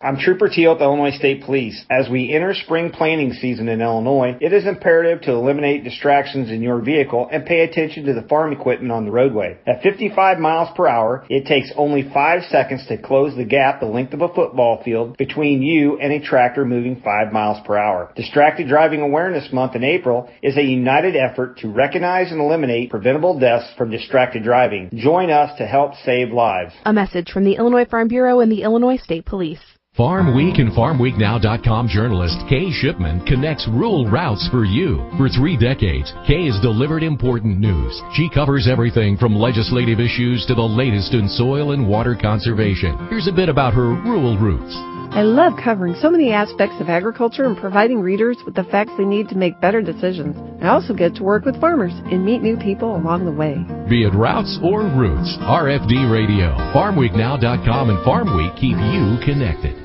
I'm Trooper Teal at the Illinois State Police. As we enter spring planting season in Illinois, it is imperative to eliminate distractions in your vehicle and pay attention to the farm equipment on the roadway. At 55 miles per hour, it takes only 5 seconds to close the gap the length of a football field between you and a tractor moving 5 miles per hour. Distracted Driving Awareness Month in April is a united effort to recognize and eliminate preventable deaths from distracted driving. Join us to help save lives. A message from the Illinois Farm Bureau and the Illinois State Police. Farm Week and FarmWeekNow.com journalist Kay Shipman connects rural routes for you. For 3 decades, Kay has delivered important news. She covers everything from legislative issues to the latest in soil and water conservation. Here's a bit about her rural roots. I love covering so many aspects of agriculture and providing readers with the facts they need to make better decisions. I also get to work with farmers and meet new people along the way. Be it routes or roots, RFD Radio, FarmWeekNow.com, and Farm Week keep you connected.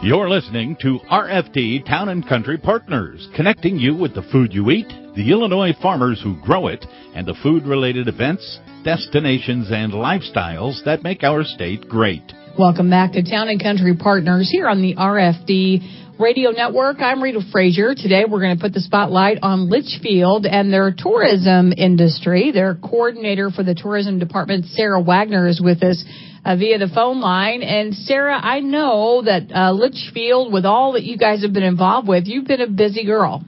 You're listening to RFD Town and Country Partners, connecting you with the food you eat, the Illinois farmers who grow it, and the food-related events, destinations, and lifestyles that make our state great. Welcome back to Town and Country Partners here on the RFD Radio Network. I'm Rita Frazier. Today we're going to put the spotlight on Litchfield and their tourism industry. Their coordinator for the tourism department, Sarah Wagner, is with us via the phone line. And Sarah, I know that Litchfield, with all that you guys have been involved with, you've been a busy girl.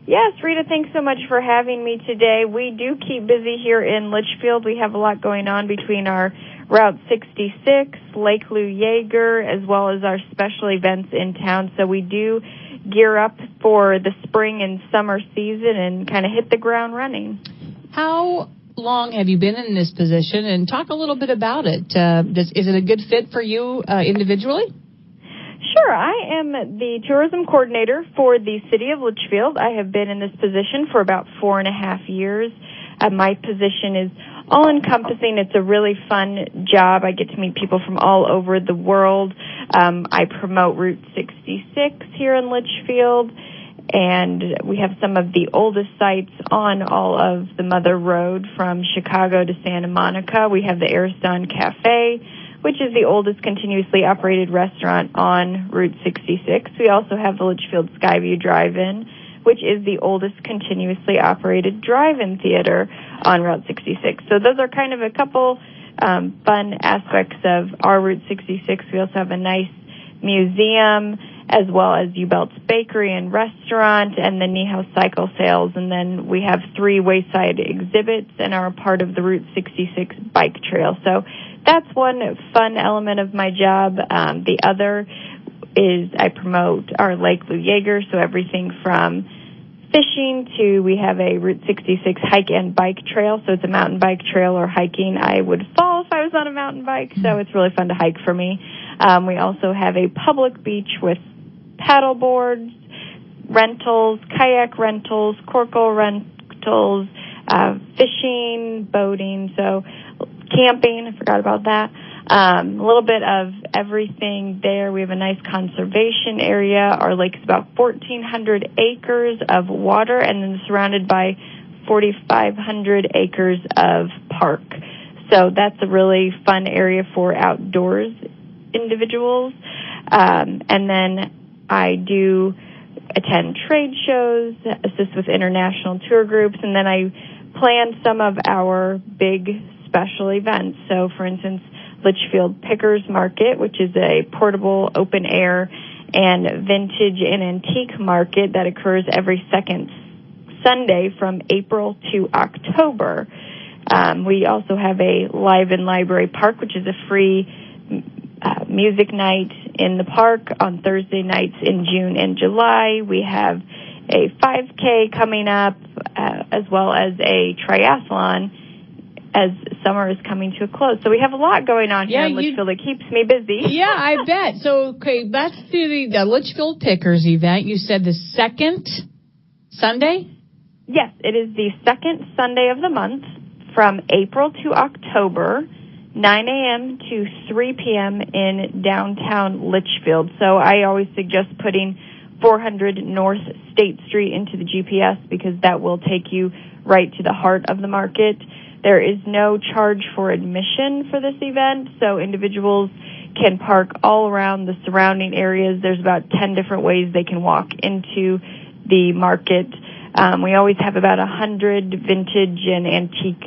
Yes, Rita, thanks so much for having me today. We do keep busy here in Litchfield. We have a lot going on between our Route 66, Lake Lou Yeager, as well as our special events in town. So we do gear up for the spring and summer season and kind of hit the ground running. How long have you been in this position? And talk a little bit about it. Is it a good fit for you individually? Sure. I am the tourism coordinator for the city of Litchfield. I have been in this position for about 4.5 years. My position is all-encompassing. It's a really fun job. I get to meet people from all over the world. I promote Route 66 here in Litchfield, and we have some of the oldest sites on all of the Mother Road from Chicago to Santa Monica. We have the Ariston Cafe, which is the oldest continuously operated restaurant on Route 66. We also have the Litchfield Skyview Drive-In, which is the oldest continuously operated drive-in theater on Route 66. So those are kind of a couple fun aspects of our Route 66. We also have a nice museum, as well as U-Belt's Bakery and Restaurant, and the Niehaus Cycle Sales. And then we have 3 wayside exhibits and are a part of the Route 66 bike trail. So that's one fun element of my job. The other is I promote our Lake Lou Yeager, so everything from fishing to, we have a Route 66 hike and bike trail, so it's a mountain bike trail or hiking. I would fall if I was on a mountain bike, so it's really fun to hike for me. We also have a public beach with paddle boards, rentals, kayak rentals, corkle rentals, fishing, boating, so camping, I forgot about that. A little bit of everything there. We have a nice conservation area. Our lake is about 1,400 acres of water and then surrounded by 4,500 acres of park. So that's a really fun area for outdoors individuals. And then I do attend trade shows, assist with international tour groups, and then I plan some of our big special events. So, for instance, Litchfield Pickers Market, which is a portable, open-air, and vintage and antique market that occurs every second Sunday from April to October. We also have a Live in Library Park, which is a free music night in the park on Thursday nights in June and July. We have a 5K coming up, as well as a triathlon as summer is coming to a close. So we have a lot going on here in Litchfield. It keeps me busy. Yeah, I bet. So, okay, let's do the Litchfield Pickers event. You said the second Sunday? Yes, it is the second Sunday of the month from April to October. 9 a.m. to 3 p.m. in downtown Litchfield. So I always suggest putting 400 North State Street into the GPS because that will take you right to the heart of the market. There is no charge for admission for this event, so individuals can park all around the surrounding areas. There's about 10 different ways they can walk into the market. We always have about 100 vintage and antique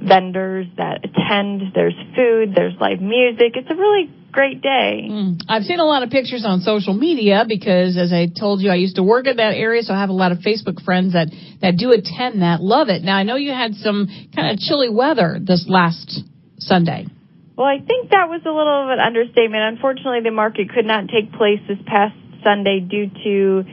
vendors that attend. There's food, there's live music. It's a really great day. I've seen a lot of pictures on social media because, as I told you, I used to work in that area, so I have a lot of Facebook friends that do attend that. Love it. Now, I know you had some kind of chilly weather this last Sunday. Well, I think that was a little of an understatement. Unfortunately, the market could not take place this past Sunday due to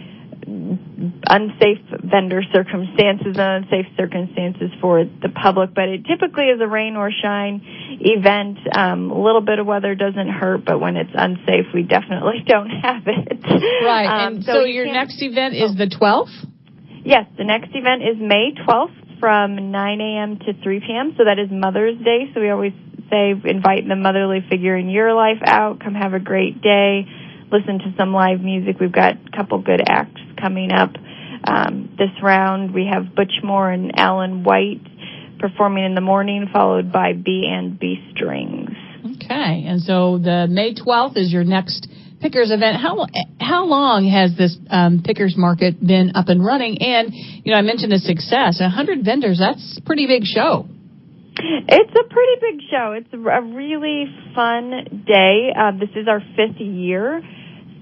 unsafe vendor circumstances and unsafe circumstances for the public, but it typically is a rain or shine event. A little bit of weather doesn't hurt, but when it's unsafe, we definitely don't have it. Right, and so your next event is the 12th? Yes, the next event is May 12th from 9 a.m. to 3 p.m., so that is Mother's Day, so we always say invite the motherly figure in your life out, come have a great day, listen to some live music. We've got a couple good acts coming up this round. We have Butch Moore and Alan White performing in the morning, followed by B&B Strings. Okay, and so the May 12th is your next Pickers event. How long has this Pickers market been up and running? And, I mentioned the success. 100 vendors, that's a pretty big show. It's a pretty big show. It's a really fun day. This is our 5th year.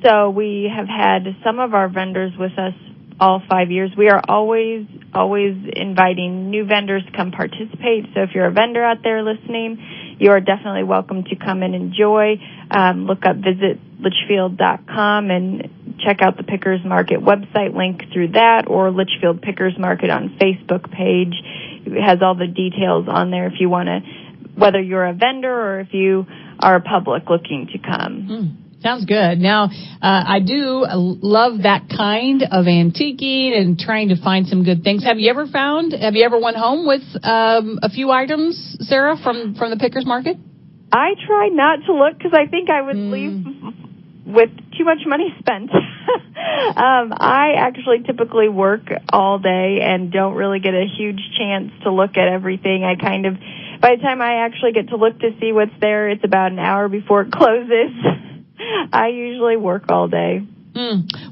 So we have had some of our vendors with us all 5 years. We are always inviting new vendors to come participate. So if you're a vendor out there listening, you are definitely welcome to come and enjoy. Visit Litchfield.com and check out the Pickers Market website link through that, or Litchfield Pickers Market on Facebook page. It has all the details on there if you want to, whether you're a vendor or if you are a public looking to come. Sounds good. Now, I do love that kind of antiquing and trying to find some good things. Have you ever went home with a few items, Sarah, from the Pickers Market? I try not to look because I think I would leave with too much money spent. I actually typically work all day and don't really get a huge chance to look at everything. By the time I actually get to look to see what's there, it's about an hour before it closes. I usually work all day.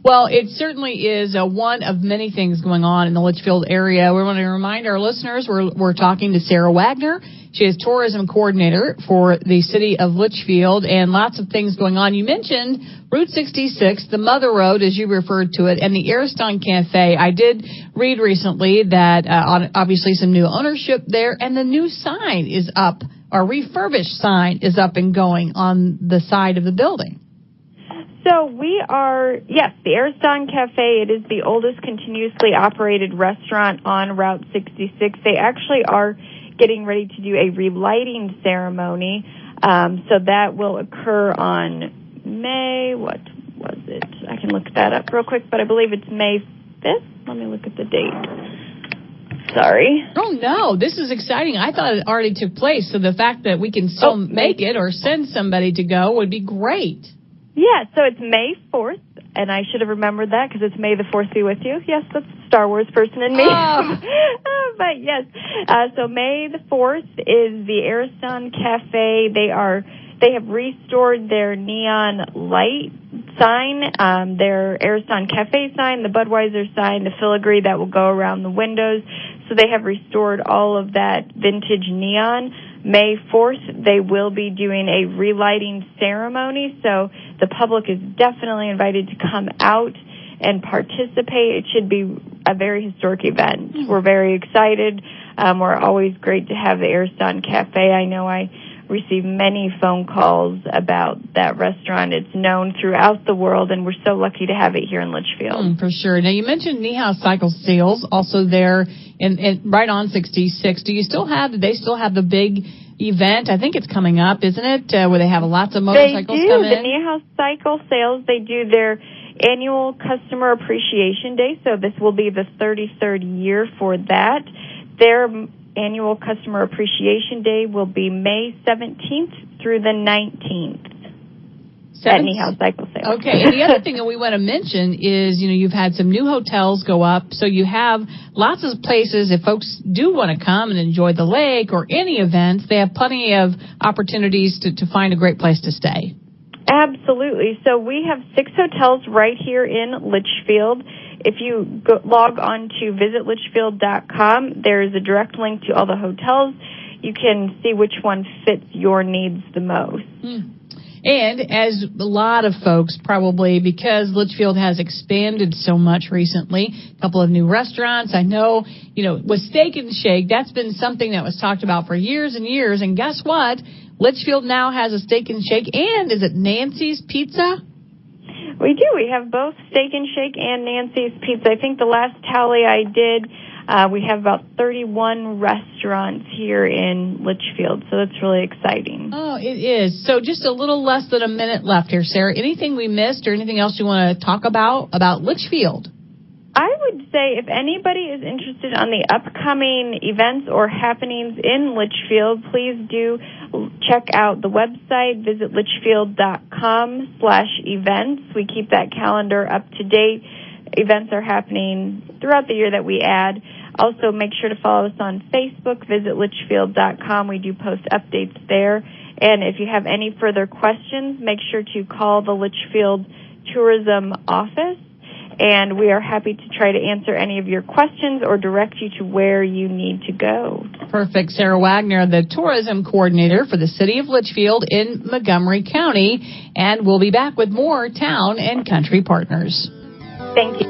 Well, it certainly is one of many things going on in the Litchfield area. We want to remind our listeners we're talking to Sarah Wagner. She is tourism coordinator for the city of Litchfield, and lots of things going on. You mentioned Route 66, the Mother Road, as you referred to it, and the Ariston Cafe. I did read recently that obviously some new ownership there, and the new sign is up, or refurbished sign is up and going on the side of the building. So we are, yes, the Ariston Cafe. It is the oldest continuously operated restaurant on Route 66. They actually are getting ready to do a relighting ceremony. So that will occur on May, what was it? I can look that up real quick, but I believe it's May 5th. Let me look at the date. Sorry. Oh, no, this is exciting. I thought it already took place, so the fact that we can still make it or send somebody to go would be great. Yeah, so it's May 4th, and I should have remembered that because it's May the 4th be with you. Yes, that's a Star Wars person in me. But yes, so May the 4th is the Ariston Cafe. They have restored their neon light sign, their Ariston Cafe sign, the Budweiser sign, the filigree that will go around the windows. So they have restored all of that vintage neon. May 4th, they will be doing a relighting ceremony, so the public is definitely invited to come out and participate. It should be a very historic event. We're very excited. We're always great to have the Ariston Cafe. I know I receive many phone calls about that restaurant. It's known throughout the world, and we're so lucky to have it here in Litchfield. For sure. Now, you mentioned Niehaus Cycle Sales, also there in right on 66. Do they still have the big event? I think it's coming up, isn't it, where they have lots of motorcycles come in? The Niehaus Cycle Sales, they do their annual Customer Appreciation Day, so this will be the 33rd year for that. Their annual Customer Appreciation Day will be May 17th through the 19th. At Anyhow Cycle Sales. Okay, and the other thing that we want to mention is, you've had some new hotels go up, so you have lots of places, if folks do want to come and enjoy the lake or any events, they have plenty of opportunities to find a great place to stay. Absolutely. So we have 6 hotels right here in Litchfield. If you log on to visitlitchfield.com, there is a direct link to all the hotels. You can see which one fits your needs the most. And as a lot of folks probably, because Litchfield has expanded so much recently, a couple of new restaurants. I know, with Steak and Shake, that's been something that was talked about for years and years. And guess what? Litchfield now has a Steak and Shake. And is it Nancy's Pizza? We do. We have both Steak and Shake and Nancy's Pizza. I think the last tally I did, we have about 31 restaurants here in Litchfield, so it's really exciting. Oh, it is. So just a little less than a minute left here, Sarah. Anything we missed or anything else you want to talk about Litchfield? I would say if anybody is interested on the upcoming events or happenings in Litchfield, please do check out the website, visit litchfield.com/events. We keep that calendar up to date. Events are happening throughout the year that we add. Also, make sure to follow us on Facebook, visit litchfield.com. We do post updates there. And if you have any further questions, make sure to call the Litchfield Tourism Office. And we are happy to try to answer any of your questions or direct you to where you need to go. Perfect. Sarah Wagner, the tourism coordinator for the city of Litchfield in Montgomery County. And we'll be back with more Town and Country Partners. Thank you.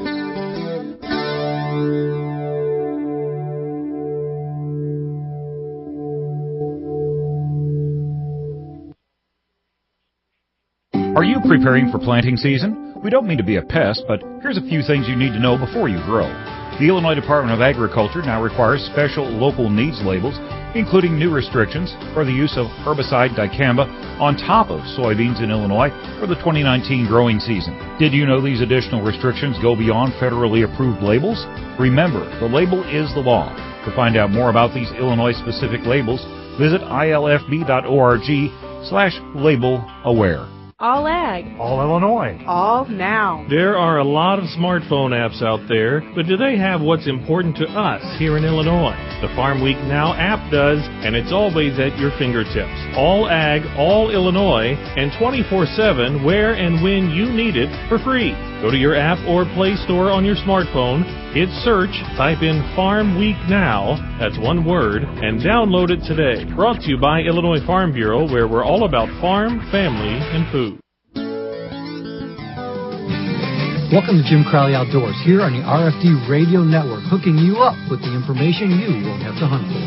Are you preparing for planting season? We don't mean to be a pest, but here's a few things you need to know before you grow. The Illinois Department of Agriculture now requires special local needs labels, including new restrictions for the use of herbicide dicamba on top of soybeans in Illinois for the 2019 growing season. Did you know these additional restrictions go beyond federally approved labels? Remember, the label is the law. To find out more about these Illinois-specific labels, visit ilfb.org/label-aware. All ag. All Illinois. All now. There are a lot of smartphone apps out there, but do they have what's important to us here in Illinois? The Farm Week Now app does, and it's always at your fingertips. All ag, all Illinois, and 24/7 where and when you need it for free. Go to your app or Play Store on your smartphone, hit search, type in Farm Week Now, that's one word, and download it today. Brought to you by Illinois Farm Bureau, where we're all about farm, family, and food. Welcome to Jim Crowley Outdoors here on the RFD Radio Network, hooking you up with the information you won't have to hunt for.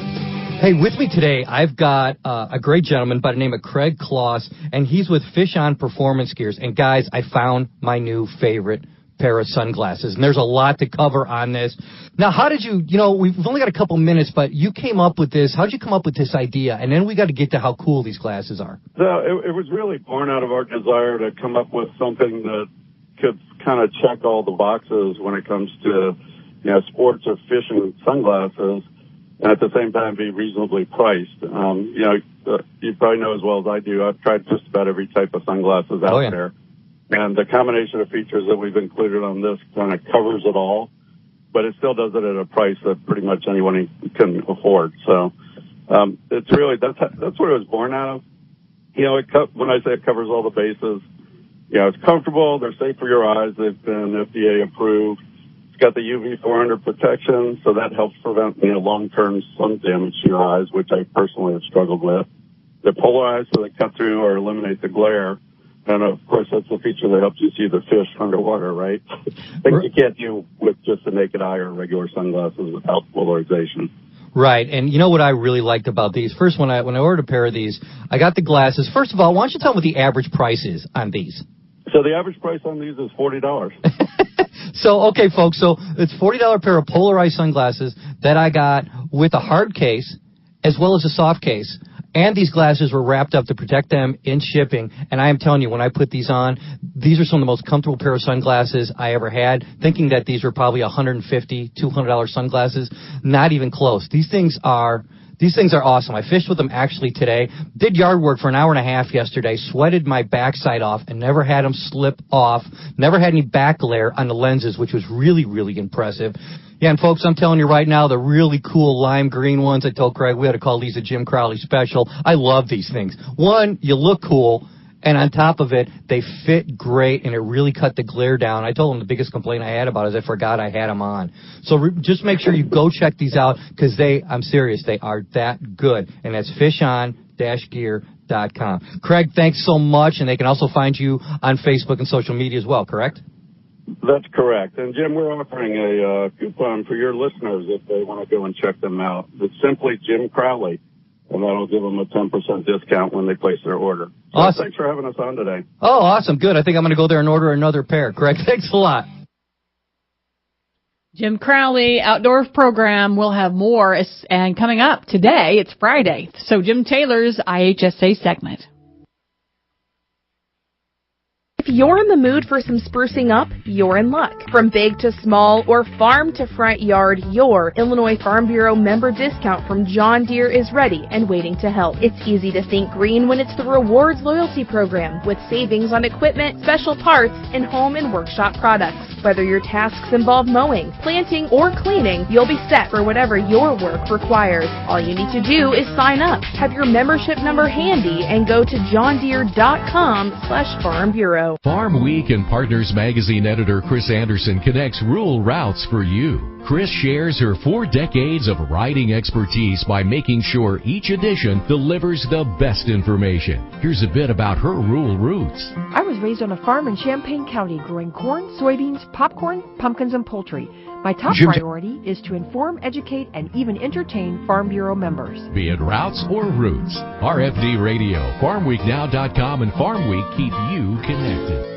Hey, with me today, I've got a great gentleman by the name of Craig Kloss, and he's with Fish On Performance Gears. And guys, I found my new favorite pair of sunglasses, and there's a lot to cover on this. Now, how did you we've only got a couple minutes, but you came up with this. How did you come up with this idea? And then we got to get to how cool these glasses are. So it was really born out of our desire to come up with something that could kind of check all the boxes when it comes to, sports or fishing sunglasses, and at the same time be reasonably priced. You probably know as well as I do, I've tried just about every type of sunglasses out there. And the combination of features that we've included on this kind of covers it all, but it still does it at a price that pretty much anyone can afford. So it's really, that's what it was born out of. When I say it covers all the bases, it's comfortable, they're safe for your eyes, they've been FDA approved. It's got the UV 400 protection, so that helps prevent long-term sun damage to your eyes, which I personally have struggled with. They're polarized, so they cut through or eliminate the glare. And, of course, that's the feature that helps you see the fish underwater, right? Things you can't do with just the naked eye or regular sunglasses without polarization. Right, and you know what I really liked about these? First, when I ordered a pair of these, I got the glasses. First of all, why don't you tell me what the average price is on these? So the average price on these is $40. So, okay, folks, so it's $40 pair of polarized sunglasses that I got with a hard case as well as a soft case. And these glasses were wrapped up to protect them in shipping. And I am telling you, when I put these on, these are some of the most comfortable pair of sunglasses I ever had, thinking that these were probably $150, $200 sunglasses. Not even close. These things are awesome. I fished with them actually today. Did yard work for an hour and a half yesterday. Sweated my backside off and never had them slip off. Never had any back glare on the lenses, which was really, really impressive. Yeah, and folks, I'm telling you right now, the really cool lime green ones, I told Craig we had to call these a Jim Crowley special. I love these things. One, you look cool. And on top of it, they fit great, and it really cut the glare down. I told him the biggest complaint I had about it is I forgot I had them on. So just make sure you go check these out, because I'm serious, they are that good. And that's fishon-gear.com. Craig, thanks so much, and they can also find you on Facebook and social media as well, correct? That's correct. And, Jim, we're offering a coupon for your listeners if they want to go and check them out. It's simply Jim Crowley, and that'll give them a 10% discount when they place their order. So awesome. Thanks for having us on today. Oh, awesome. Good. I think I'm going to go there and order another pair. Craig, thanks a lot. Jim Crowley Outdoor Program will have more. And coming up today, it's Friday. So Jim Taylor's IHSA segment. If you're in the mood for some sprucing up, you're in luck. From big to small or farm to front yard, your Illinois Farm Bureau member discount from John Deere is ready and waiting to help. It's easy to think green when it's the Rewards Loyalty Program with savings on equipment, special parts, and home and workshop products. Whether your tasks involve mowing, planting, or cleaning, you'll be set for whatever your work requires. All you need to do is sign up, have your membership number handy, and go to johndeere.com/Farm Bureau. Farm Week and Partners Magazine editor Chris Anderson connects rural routes for you. Chris shares her 4 decades of riding expertise by making sure each edition delivers the best information. Here's a bit about her rural roots. I was raised on a farm in Champaign County growing corn, soybeans, popcorn, pumpkins, and poultry. My top priority is to inform, educate, and even entertain Farm Bureau members. Be it routes or roots, RFD Radio, FarmWeekNow.com, and Farm Week keep you connected.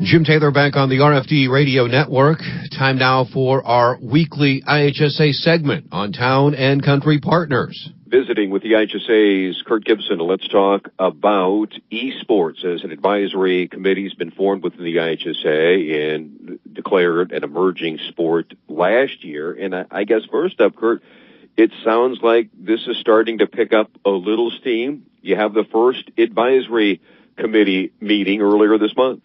Jim Taylor back on the RFD Radio Network. Time now for our weekly IHSA segment on Town and Country Partners. Visiting with the IHSA's Kurt Gibson, let's talk about esports, as an advisory committee has been formed within the IHSA and declared an emerging sport last year. And I guess first up, Kurt, it sounds like this is starting to pick up a little steam. You have the first advisory committee meeting earlier this month.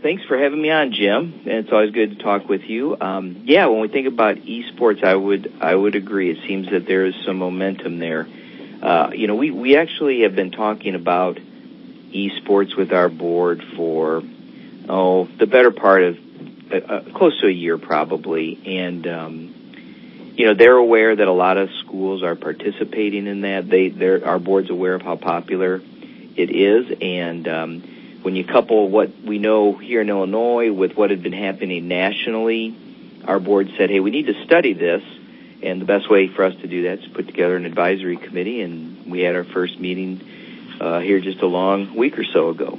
Thanks for having me on, Jim. It's always good to talk with you. When we think about esports, I would agree. It seems that there is some momentum there. We actually have been talking about esports with our board for the better part of close to a year probably, and they're aware that a lot of schools are participating in that. Our board's aware of how popular it is, and when you couple what we know here in Illinois with what had been happening nationally, our board said, hey, we need to study this, and the best way for us to do that is put together an advisory committee, and we had our first meeting here just a long week or so ago.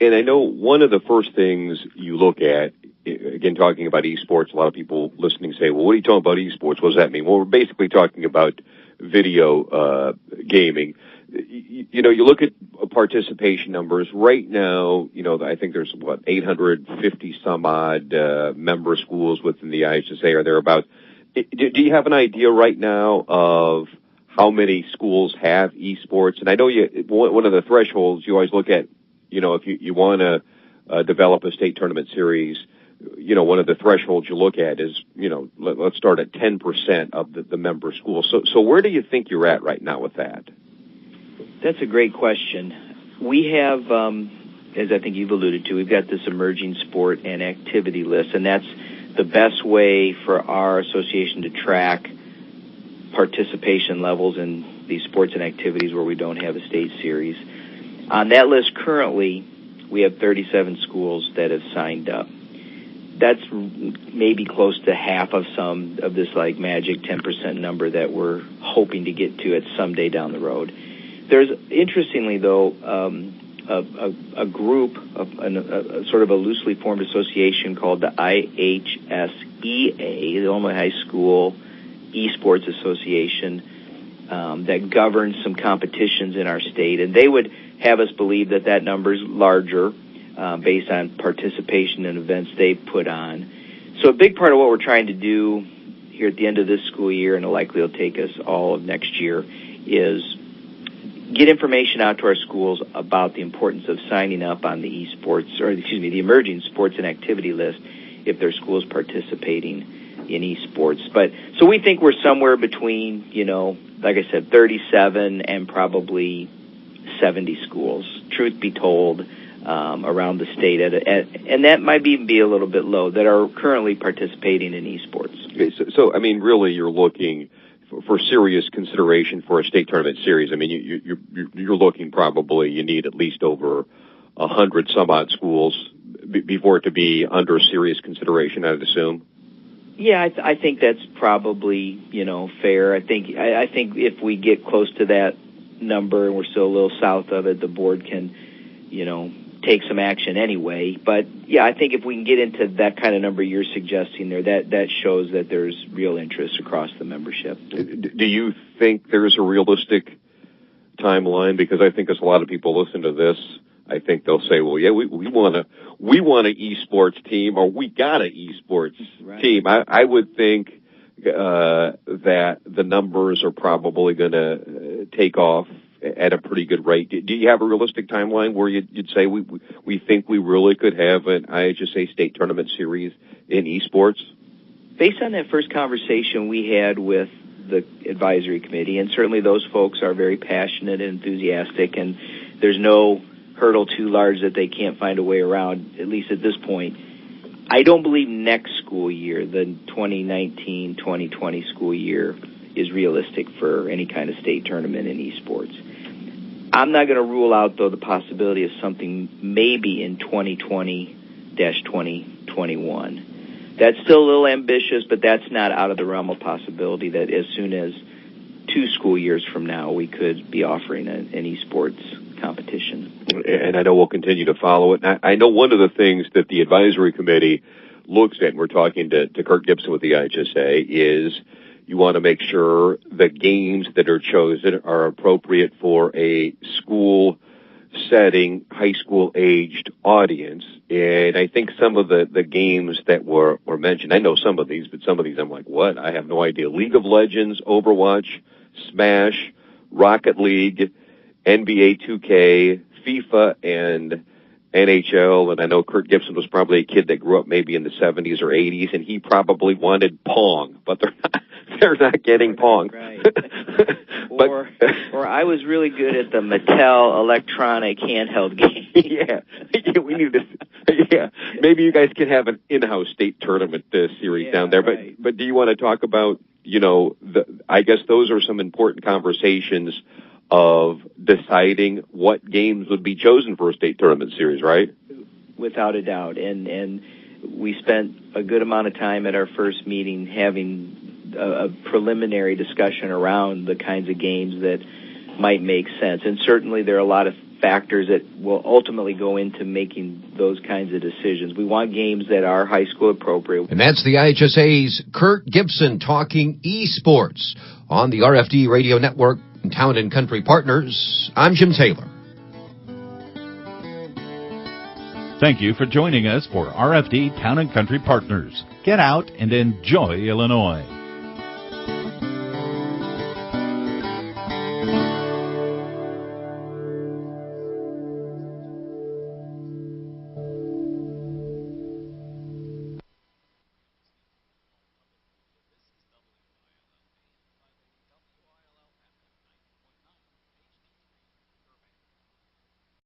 And I know one of the first things you look at, again, talking about esports, a lot of people listening say, well, what are you talking about esports? What does that mean? Well, we're basically talking about video gaming. You look at participation numbers right now. I think there's 850 some odd member schools within the IHSA or thereabouts. Do you have an idea right now of how many schools have esports? And I know one of the thresholds you always look at, if you want to develop a state tournament series, one of the thresholds you look at is, let's start at 10% of the member schools. So where do you think you're at right now with that? That's a great question. We have, as I think you've alluded to, we've got this emerging sport and activity list, and that's the best way for our association to track participation levels in these sports and activities where we don't have a state series. On that list currently, we have 37 schools that have signed up. That's maybe close to half of some of this magic 10% number that we're hoping to get to at some day down the road. There's, interestingly, though, a group, sort of a loosely formed association called the IHSEA, the Illinois High School Esports Association. that governs some competitions in our state, and they would have us believe that number is larger based on participation in events they put on. So a big part of what we're trying to do here at the end of this school year, and likely it'll take us all of next year, is get information out to our schools about the importance of signing up on the the emerging sports and activity list if their school is participating in esports. So we think we're somewhere between, like I said, 37 and probably 70 schools, truth be told, around the state, and that might even be a little bit low, that are currently participating in esports. Okay, so I mean, really, you're looking for serious consideration for a state tournament series. I mean, you're looking probably you need at least over 100 some odd schools before it to be under serious consideration, I'd assume. Yeah, I think that's probably fair. I think if we get close to that number and we're still a little south of it, the board can take some action anyway. But yeah, I think if we can get into that kind of number you're suggesting there, that shows that there's real interest across the membership. Do you think there's a realistic timeline? Because I think as a lot of people listen to this, I think they'll say, well, yeah, we want an esports team, or we got an esports team. I would think that the numbers are probably going to take off at a pretty good rate. Do you have a realistic timeline where you'd say we think we really could have an IHSA state tournament series in esports? Based on that first conversation we had with the advisory committee, and certainly those folks are very passionate and enthusiastic, and there's no hurdle too large that they can't find a way around, at least at this point. I don't believe next school year, the 2019-2020 school year, is realistic for any kind of state tournament in esports. I'm not going to rule out, though, the possibility of something maybe in 2020-2021. That's still a little ambitious, but that's not out of the realm of possibility that as soon as 2 school years from now, we could be offering an esports competition. And I know we'll continue to follow it. I know one of the things that the advisory committee looks at, and we're talking to Kurt Gibson with the IHSA, is you want to make sure the games that are chosen are appropriate for a school setting, high school aged audience. And I think some of the games that were mentioned, I know some of these, but some of these I'm like, what? I have no idea. League of Legends, Overwatch, Smash, Rocket League, NBA 2K, FIFA, and NHL. And I know Kurt Gibson was probably a kid that grew up maybe in the 70s or 80s, and he probably wanted Pong, but they're not getting Pong. Right. or I was really good at the Mattel electronic handheld game. We need to. Yeah, maybe you guys can have an in-house state tournament series down there. But do you want to talk about I guess those are some important conversations of deciding what games would be chosen for a state tournament series, right? Without a doubt. And we spent a good amount of time at our first meeting having a preliminary discussion around the kinds of games that might make sense. And certainly there are a lot of factors that will ultimately go into making those kinds of decisions. We want games that are high school appropriate. And that's the IHSA's Kurt Gibson talking esports on the RFD Radio Network and Town and Country Partners. I'm Jim Taylor. Thank you for joining us for RFD Town and Country Partners. Get out and enjoy Illinois.